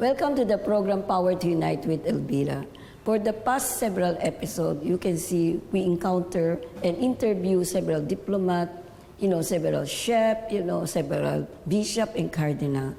Welcome to the program Power to Unite with Elvira. For the past several episodes, you can see we encounter and interview several diplomats, several chefs, several bishop and cardinal.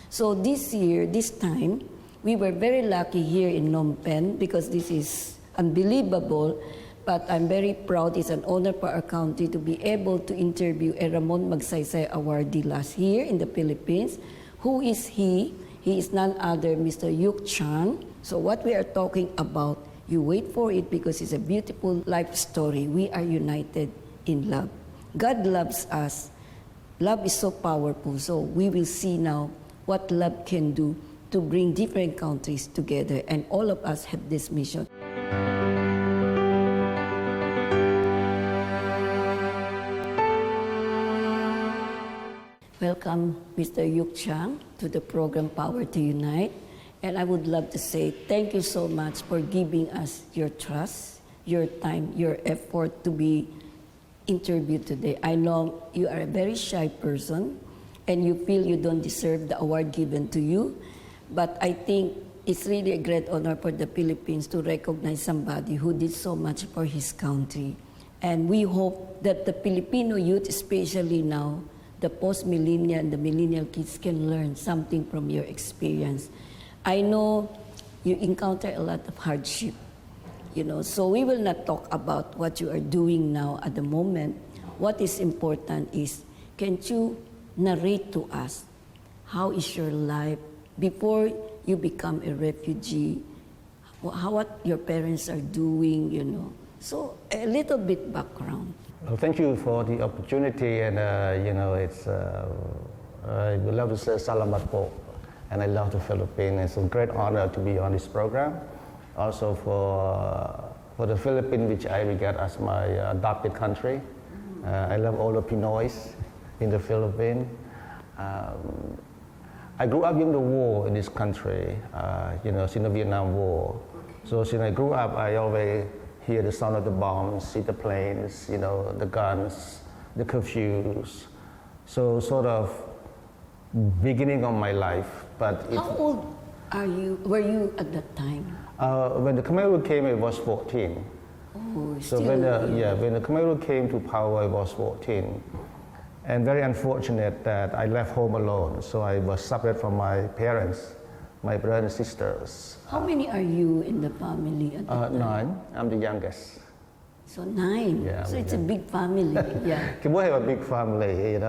So this year, this time, we were very lucky here in Phnom Penh because this is unbelievable, but I'm very proud. It's an honor for our country to be able to interview a Ramon Magsaysay Awardee last year in the Philippines. Who is he? He is none other Mr. Youk Chhang. So what we are talking about, you wait for it because it's a beautiful life story. We are united in love. God loves us. Love is so powerful. So we will see now what love can do to bring different countries together. And all of us have this mission. Welcome, Mr. Youk Chhang, to the program Power to Unite. And I would love to say thank you so much for giving us your trust, your time, your effort to be interviewed today. I know you are a very shy person and you feel you don't deserve the award given to you, but I think it's really a great honor for the Philippines to recognize somebody who did so much for his country. And we hope that the Filipino youth, especially now, the post-millennial and the millennial kids can learn something from your experience. I know you encounter a lot of hardship, so we will not talk about what you are doing now at the moment. What is important is, can you narrate to us how is your life before you become a refugee, what your parents are doing, So a little bit background. Well, thank you for the opportunity, and it's I would love to say salamat po, and I love the Philippines. It's a great honor to be on this program. Also for the Philippines, which I regard as my adopted country. I love all the Pinoys in the Philippines. I grew up in the war in this country, since the Vietnam War. So since I grew up, I always hear the sound of the bombs, see the planes, the guns, the curfews. So sort of beginning of my life. But how old were you at that time? When the Khmer Rouge came, I was 14. Oh, so when the Khmer Rouge came to power, I was 14. And very unfortunate that I left home alone. So I was separated from my parents, my brothers and sisters. How many are you in the family at that time? 9. I'm the youngest. So 9. Yeah, so it's a big family. Yeah. Cambodia have a big family.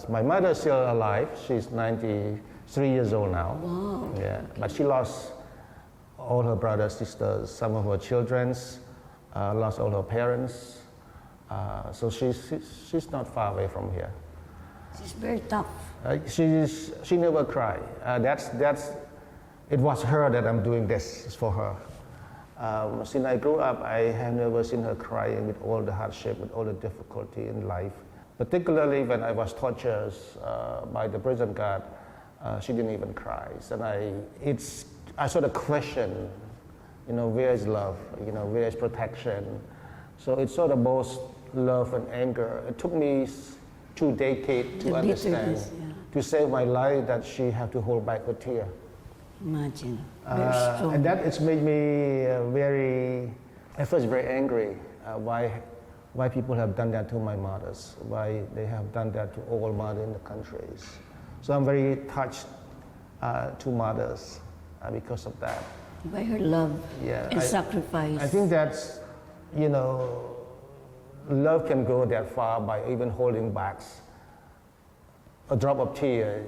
My mother is still alive. She's 93 years old now. Wow. Yeah, but she lost all her brothers, sisters, some of her children, lost all her parents. So she's not far away from here. She's very tough. She never cried. It was her that I'm doing this for her. Since I grew up, I have never seen her crying with all the hardship, with all the difficulty in life. Particularly when I was tortured by the prison guard, she didn't even cry. And I sort of question, where is love? Where is protection? So it's sort of both love and anger. It took me 2 decades to understand, to save my life, that she had to hold back a tear. Imagine, very strong. And that it's made me at first very angry. Why people have done that to my mothers? Why they have done that to all mothers in the countries? So I'm very touched to mothers because of that. By her love and sacrifice. I think that's, love can go that far by even holding back a drop of tear.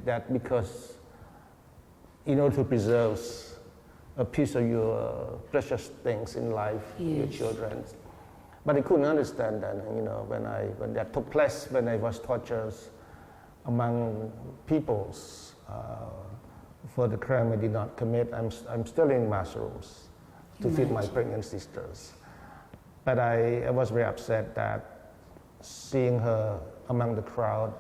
That because in order to preserve a piece of your precious things in life, your children. But I couldn't understand that, when that took place, when I was tortured among peoples for the crime I did not commit. I'm still in mushrooms to feed my pregnant sisters. But I was very upset that seeing her among the crowd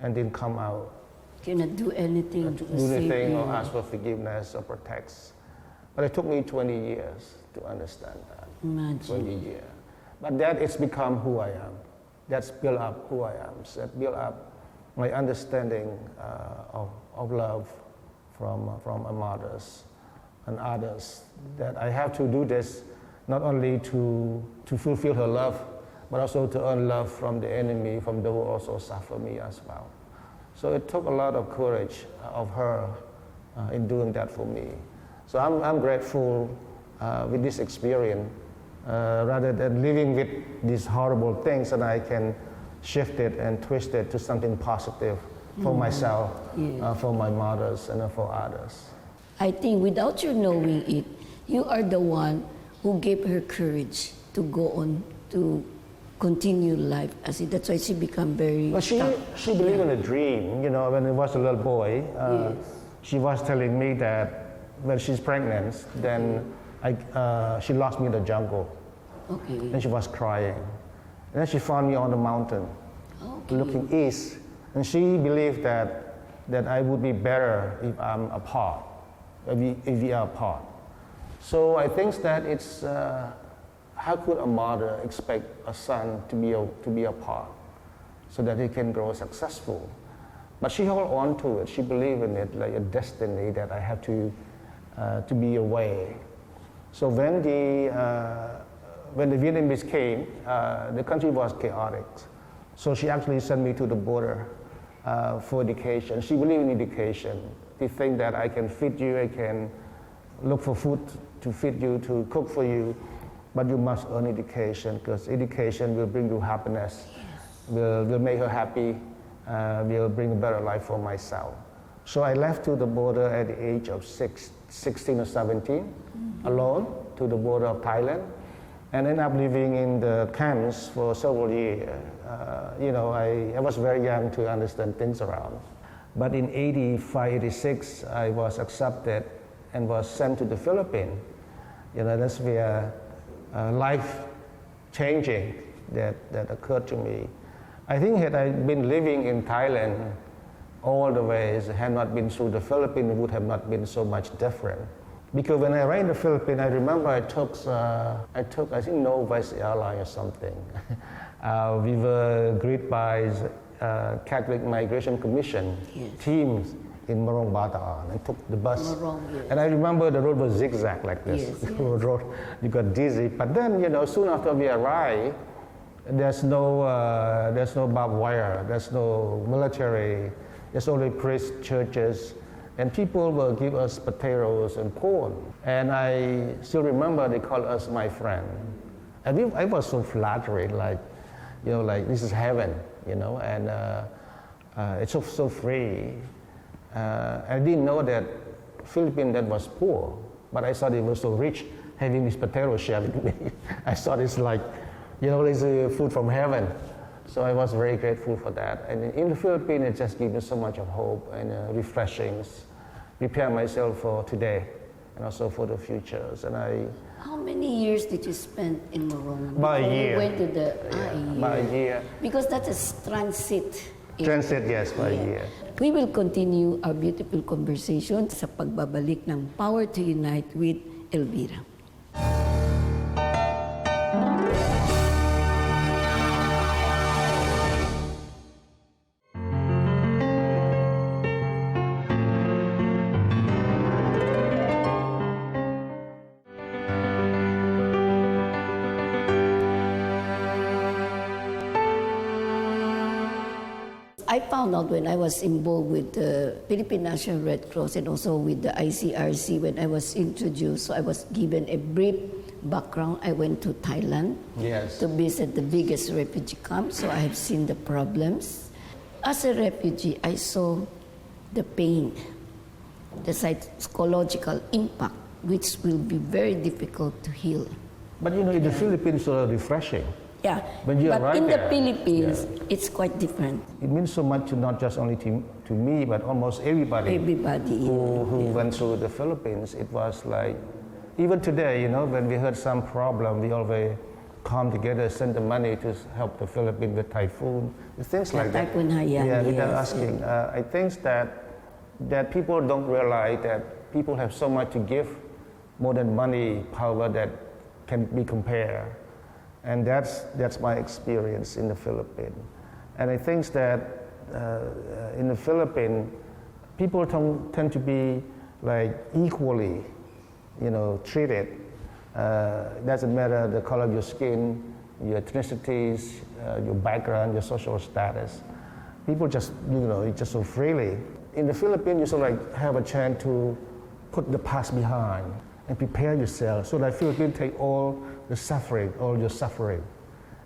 and didn't come out. Cannot do anything to do anything or ask for forgiveness or protect. But it took me 20 years to understand that. Imagine. 20 years. But that it's become who I am. That's built up who I am. So that built up my understanding of love from my mothers and others, that I have to do this not only to fulfill her love, but also to earn love from the enemy, from those who also suffer me as well. So it took a lot of courage of her in doing that for me. So I'm grateful with this experience, rather than living with these horrible things, and I can shift it and twist it to something positive for myself, for my mothers, and for others. I think without you knowing it, you are the one who gave her courage to go on to continue life as it. That's why she became very. But she believed in a dream. You know, when I was a little boy, she was telling me that when she's pregnant, then she lost me in the jungle. Okay. And she was crying. And then she found me on the mountain, looking east. And she believed that I would be better if I'm apart, if we are apart. So I think that it's, how could a mother expect a son to be apart so that he can grow successful? But she held on to it. She believed in it like a destiny that I have to be away. So when the Vietnamese came, the country was chaotic. So she actually sent me to the border for education. She believed in education. She think that I can feed you, I can look for food to feed you, to cook for you, but you must earn education, because education will bring you happiness, will make her happy, will bring a better life for myself. So I left to the border at the age of 16 or 17, alone, to the border of Thailand, and ended up living in the camps for several years. You know, I was very young to understand things around. But in 85, 86, I was accepted and was sent to the Philippines. You know, that's where life changing that occurred to me. I think had I been living in Thailand all the ways, had not been through the Philippines, it would have not been so much different. Because when I arrived in the Philippines, I remember I took I think Northwest Airlines or something. We were greeted by Catholic Migration Commission teams in Morong Bataan, and took the bus. And I remember the road was zigzag like this. Road, you got dizzy. But then, you know, soon after we arrived, there's no barbed wire, there's no military, there's only priests, churches, and people will give us potatoes and corn. And I still remember they called us my friend. And I was so flattering, like, you know, like this is heaven, you know, and it's so free. I didn't know that Philippines that was poor, but I thought it was so rich having this potato shell with me. I thought it's like, you know, it's food from heaven. So I was very grateful for that. And in the Philippines, it just gave me so much of hope and refreshings, prepare myself for today and also for the futures. And How many years did you spend in Morong? About a year. You went to the about a year. Because that's a transit. Transit, yes, by a year. We will continue our beautiful conversation sa pagbabalik ng Power to Unite with Elvira. I found out when I was involved with the Philippine National Red Cross and also with the ICRC when I was introduced. So I was given a brief background. I went to Thailand to visit the biggest refugee camp, so I have seen the problems. As a refugee, I saw the pain, the psychological impact, which will be very difficult to heal. But you know, in the Philippines, it's refreshing. Yeah, When you but arrive in the there, Philippines, it's quite different. It means so much to not just only to me, but almost everybody, who went through the Philippines. It was like, even today, you know, when we heard some problem, we always come together, send the money to help the Philippines with typhoon, things like that. Typhoon Haiyan, without asking. I think that people don't realize that people have so much to give, more than money, power that can be compared. And that's my experience in the Philippines. And I think that in the Philippines, people tend to be like equally, treated. Doesn't matter the color of your skin, your ethnicities, your background, your social status. People just, just so freely. In the Philippines, you sort of like have a chance to put the past behind and prepare yourself. So that Philippines take all the suffering, all your suffering,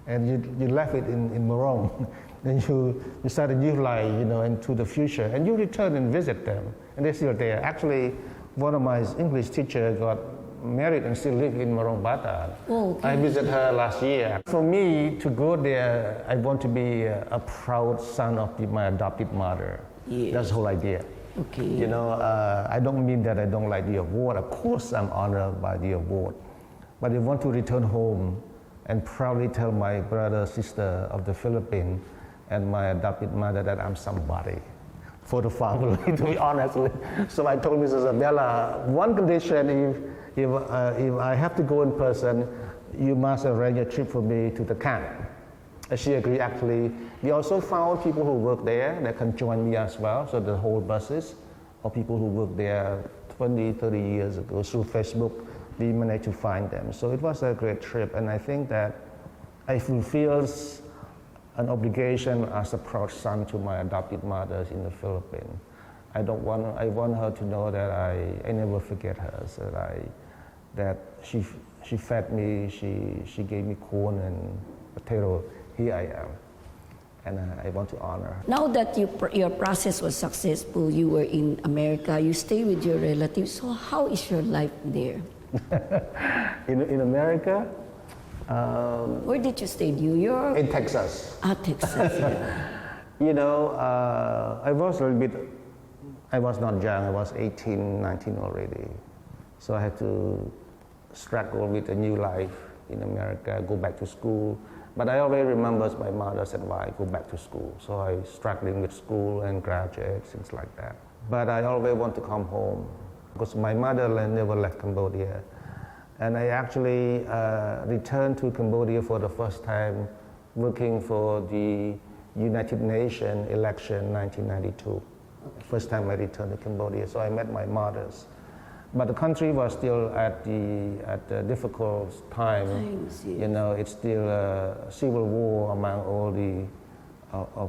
and you left it in Morong. Then you start a new life, into the future, and you return and visit them, and they're still there. Actually, one of my English teachers got married and still live in Morong Bataan. Oh, okay. I visited her last year. For me to go there, I want to be a proud son of my adopted mother. Yes. That's the whole idea. Okay. I don't mean that I don't like the award. Of course, I'm honored by the award, but I want to return home and proudly tell my brother, sister of the Philippines, and my adopted mother that I'm somebody for the family, to be honest. So I told Mrs. Abella, one condition, if I have to go in person, you must arrange a trip for me to the camp. And she agreed, actually. We also found people who work there that can join me as well. So the whole buses of people who worked there 20, 30 years ago through Facebook, we managed to find them. So it was a great trip, and I think that I fulfills an obligation as a proud son to my adopted mothers in the Philippines. I want her to know that I never forget her, so that she fed me, she gave me corn and potato. Here I am, and I want to honor her. Now that your process was successful, you were in America, you stay with your relatives, so how is your life there? In America? Where did you stay? New York? In Texas. Texas, yeah. I was a little bit, I was not young, I was 18, 19 already. So I had to struggle with a new life in America, go back to school. But I always remember my mother's advice, go back to school. So I was struggling with school and graduate, things like that. But I always want to come home because my motherland never left Cambodia. And I actually returned to Cambodia for the first time working for the United Nations election 1992. First time I returned to Cambodia, so I met my mothers. But the country was still at the difficult time. Times, yes. It's still a civil war among all the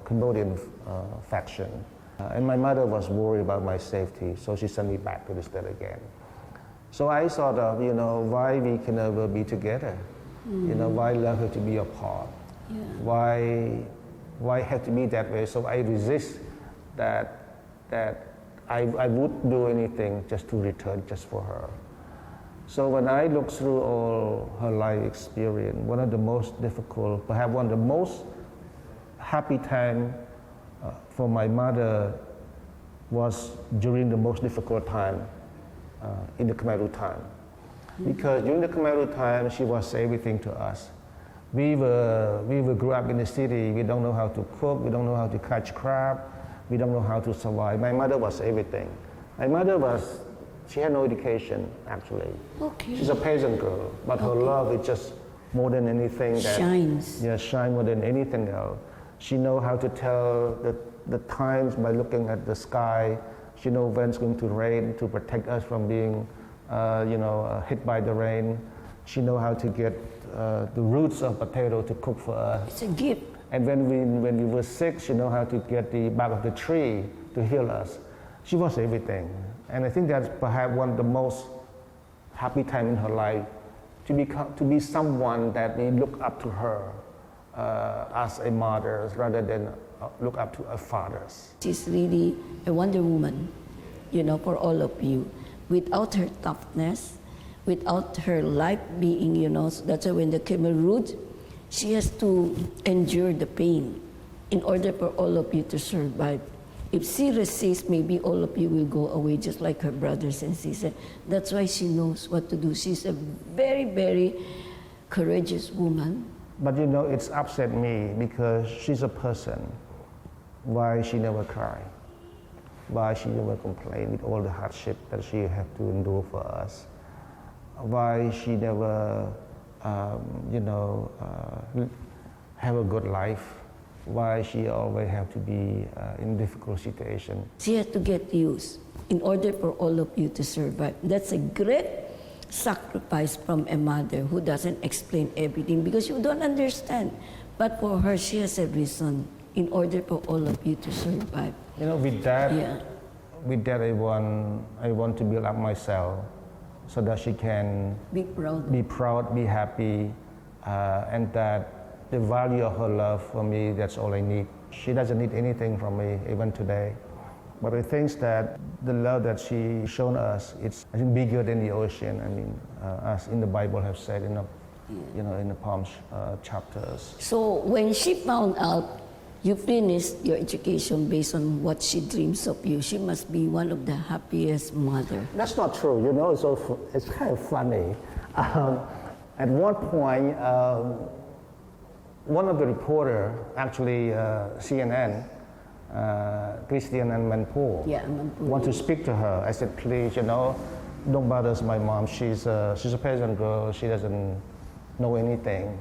Cambodian faction. And my mother was worried about my safety, so she sent me back to the state again. So I thought of, why we can never be together? Why love have to be apart? Yeah. Why have to be that way? So I resist that I would do anything just to return just for her. So when I look through all her life experience, one of the most difficult, perhaps one of the most happy time for my mother was during the most difficult time in the Khmer Rouge time. Because during the Khmer Rouge time, she was everything to us. We grew up in the city, we don't know how to cook, we don't know how to catch crab, we don't know how to survive. My mother was everything. My mother she had no education, actually. Okay. She's a peasant girl, but her love is just more than anything that shines. Yeah, shine more than anything else. She knows how to tell the times by looking at the sky. She knows when it's going to rain to protect us from being, hit by the rain. She knows how to get the roots of potato to cook for us. It's a gift. And when we were sick, she knows how to get the bark of the tree to heal us. She was everything. And I think that's perhaps one of the most happy time in her life, to be someone that we look up to her as a mother rather than look up to her fathers. She's really a wonder woman, for all of you. Without her toughness, without her life being, that's why when the Khmer Rouge, she has to endure the pain in order for all of you to survive. If she resists, maybe all of you will go away just like her brothers and sisters. That's why she knows what to do. She's a very, very courageous woman. But it's upset me because she's a person. Why she never cry? Why she never complain with all the hardship that she have to endure for us? Why she never, have a good life? why she always have to be in difficult situation. She had to get used in order for all of you to survive. That's a great sacrifice from a mother who doesn't explain everything because you don't understand. But for her, she has a reason in order for all of you to survive. You know, with that, Yeah. I want to build up myself so that she can Be proud. be proud, be happy, and that the value of her love for me, that's all I need. She doesn't need anything from me, even today. But I think that the love that she shown us, it's I think bigger than the ocean. I mean, as in the Bible have said in the, in the Psalms chapters. So when she found out you finished your education based on what she dreams of you, she must be one of the happiest mother. That's not true, you know, it's kind of funny. At one point, one of the reporter, actually CNN, Christian and Manpo, Yeah, Manpo. want to speak to her. I said, please, don't bother my mom. She's a peasant girl. She doesn't know anything.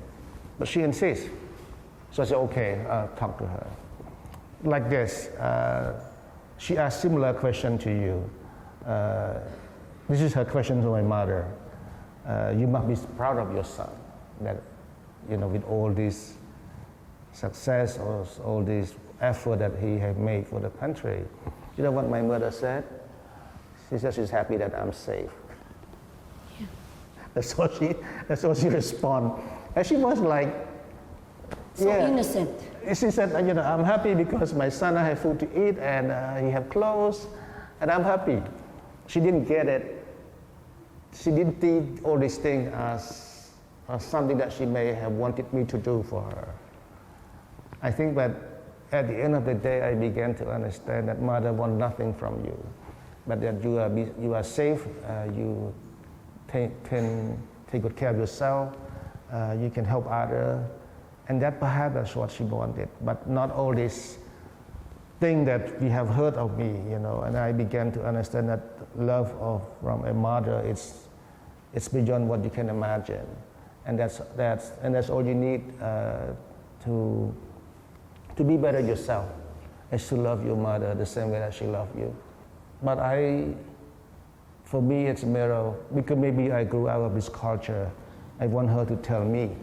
But she insists. So I said, okay, talk to her. Like this, she asked similar question to you. This is her question to my mother. You must be proud of your son, that, with all this success or all this effort that he has made for the country. You know what my mother said? She said she's happy that I'm safe. Yeah. That's how she responded. And she was like, So innocent. She said, I'm happy because my son has food to eat and he have clothes, and I'm happy. She didn't get it. She didn't think all these things as something that she may have wanted me to do for her. I think that at the end of the day, I began to understand that mother wants nothing from you, but that you are safe, you can take good care of yourself, you can help others, and that perhaps that's what she wanted, but not all this thing that we have heard of me, and I began to understand that love from a mother, it's beyond what you can imagine, and that's all you need to be better yourself, is to love your mother the same way that she loved you. But for me, it's a matter because maybe I grew out of this culture. I want her to tell me.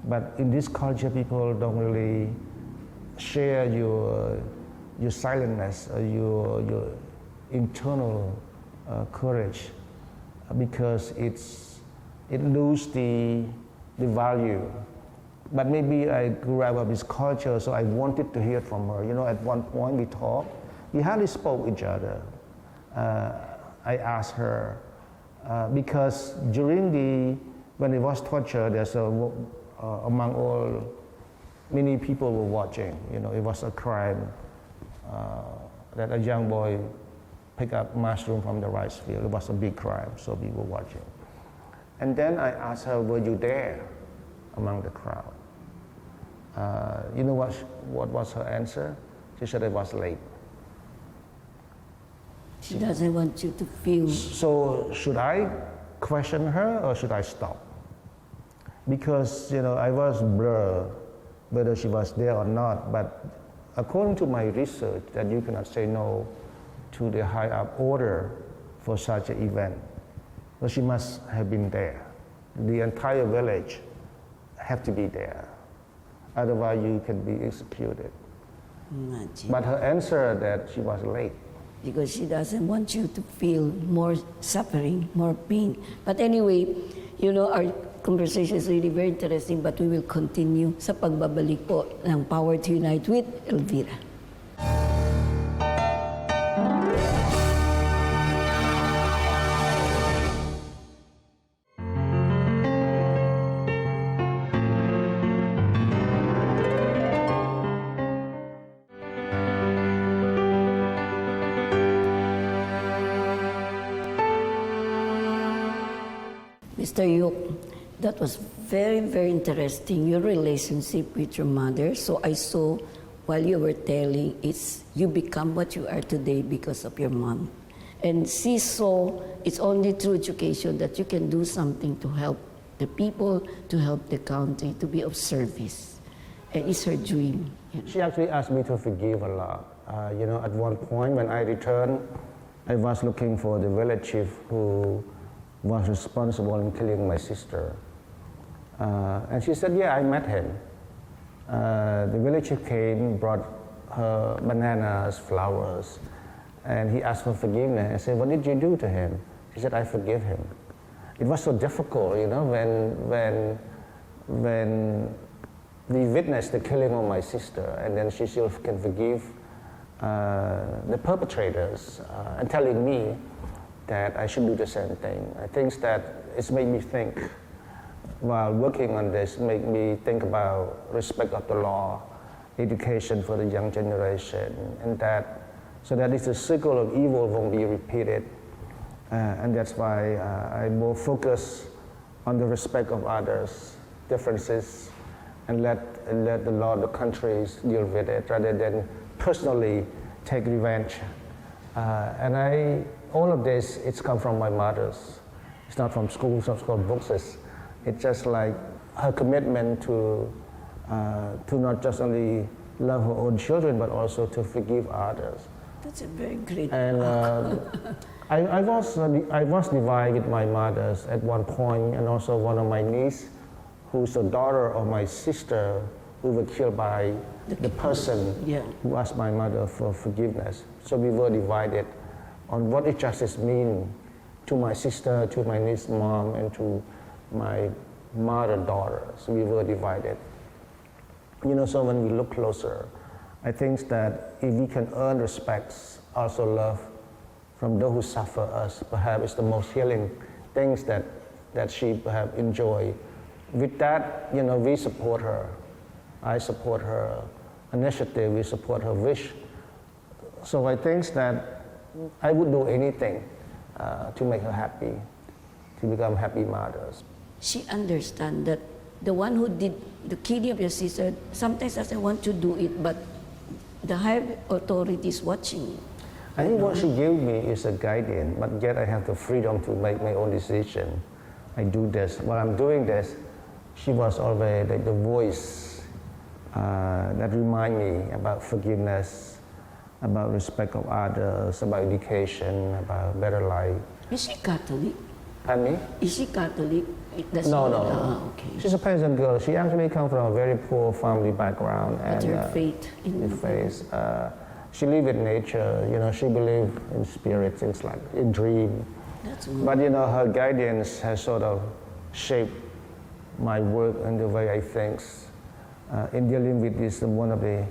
But in this culture, people don't really share your silentness or your internal courage because it loses the value. But maybe I grew up with this culture, so I wanted to hear from her. At one point we talked, we hardly spoke each other. I asked her, because when it was torture, there's among all, many people were watching. It was a crime that a young boy picked up mushroom from the rice field. It was a big crime, so we were watching. And then I asked her, were you there among the crowd? You know what was her answer? She said I was late. She doesn't want you to feel. So should I question her or should I stop? Because I was blurred whether she was there or not. But according to my research, that you cannot say no to the high up order for such an event. But she must have been there. The entire village have to be there. Otherwise, you can be executed. Imagine. But her answer that she was late. Because she doesn't want you to feel more suffering, more pain. But anyway, our conversation is really very interesting, but we will continue sa pagbabalik po ng Power to Unite with Elvira. Mr. Youk, that was very, very interesting, your relationship with your mother. So I saw while you were telling, you become what you are today because of your mom. And she saw it's only through education that you can do something to help the people, to help the country, to be of service. And it's her dream. She actually asked me to forgive a lot. At one point when I returned, I was looking for the village chief who was responsible in killing my sister. And she said, yeah, I met him. The village chief came, brought her bananas, flowers, and he asked for forgiveness. I said, what did you do to him? She said, I forgive him. It was so difficult, when we witnessed the killing of my sister, and then she still can forgive the perpetrators, and telling me that I should do the same thing. I think that it's made me think, while working on this, made me think about respect of the law, education for the young generation, and so that this cycle of evil won't be repeated. And that's why I more focus on the respect of others, differences, and let the law of the countries deal with it rather than personally take revenge. And all of this, it's come from my mother's. It's not from schools, not from books. It's just like her commitment to not just only love her own children, but also to forgive others. That's a very great. And I was divided with my mother at one point, and also one of my niece, who's the daughter of my sister, who was killed by the person who asked my mother for forgiveness. So we were divided on what did justice mean to my sister, to my niece's mom, and to my mother daughter. So we were divided. So when we look closer, I think that if we can earn respect, also love from those who suffer us, perhaps it's the most healing things that she perhaps enjoy. With that, we support her. I support her initiative, we support her wish. So I think that I would do anything to make her happy, to become happy mothers. She understands that the one who did the killing of your sister, sometimes doesn't want to do it, but the higher authority is watching. I think what she gave me is a guidance, but yet I have the freedom to make my own decision. I do this. While I'm doing this, she was always like the voice that remind me about forgiveness, about respect of others, about education, about better life. Is she Catholic? Pardon me? Is she Catholic? No. Okay. She's a peasant girl. She actually comes from a very poor family background. But her faith in faith. She lived with nature. She believed in spirits, things like in dream. That's but her guidance has sort of shaped my work and the way I think. In dealing with this, one of the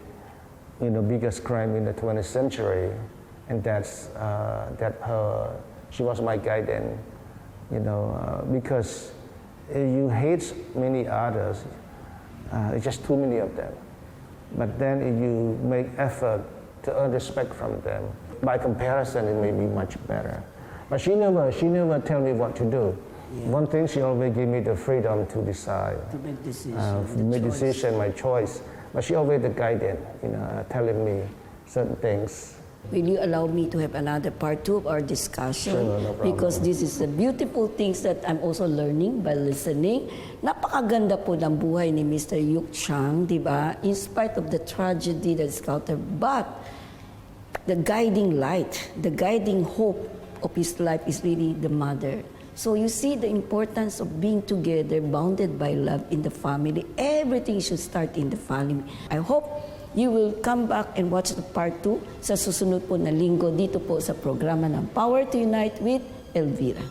biggest crime in the 20th century, and she was my guidance. Because you hate many others, it's just too many of them. But then if you make effort to earn respect from them, by comparison, it may be much better. But she never tell me what to do. Yeah. One thing, she always gave me the freedom to decide. To make decision. My choice. But she always the guidance, telling me certain things. Will you allow me to have another part 2 of our discussion? Sure, no problem. Because this is the beautiful things that I'm also learning by listening. Napakaganda po ng buhay ni Mr. Youk Chhang, di ba? In spite of the tragedy that's out there, but the guiding light, the guiding hope of his life is really the mother. So you see the importance of being together, bounded by love in the family. Everything should start in the family. I hope you will come back and watch the part 2 sa susunod po na linggo dito po sa programa ng Power to Unite with Elvira.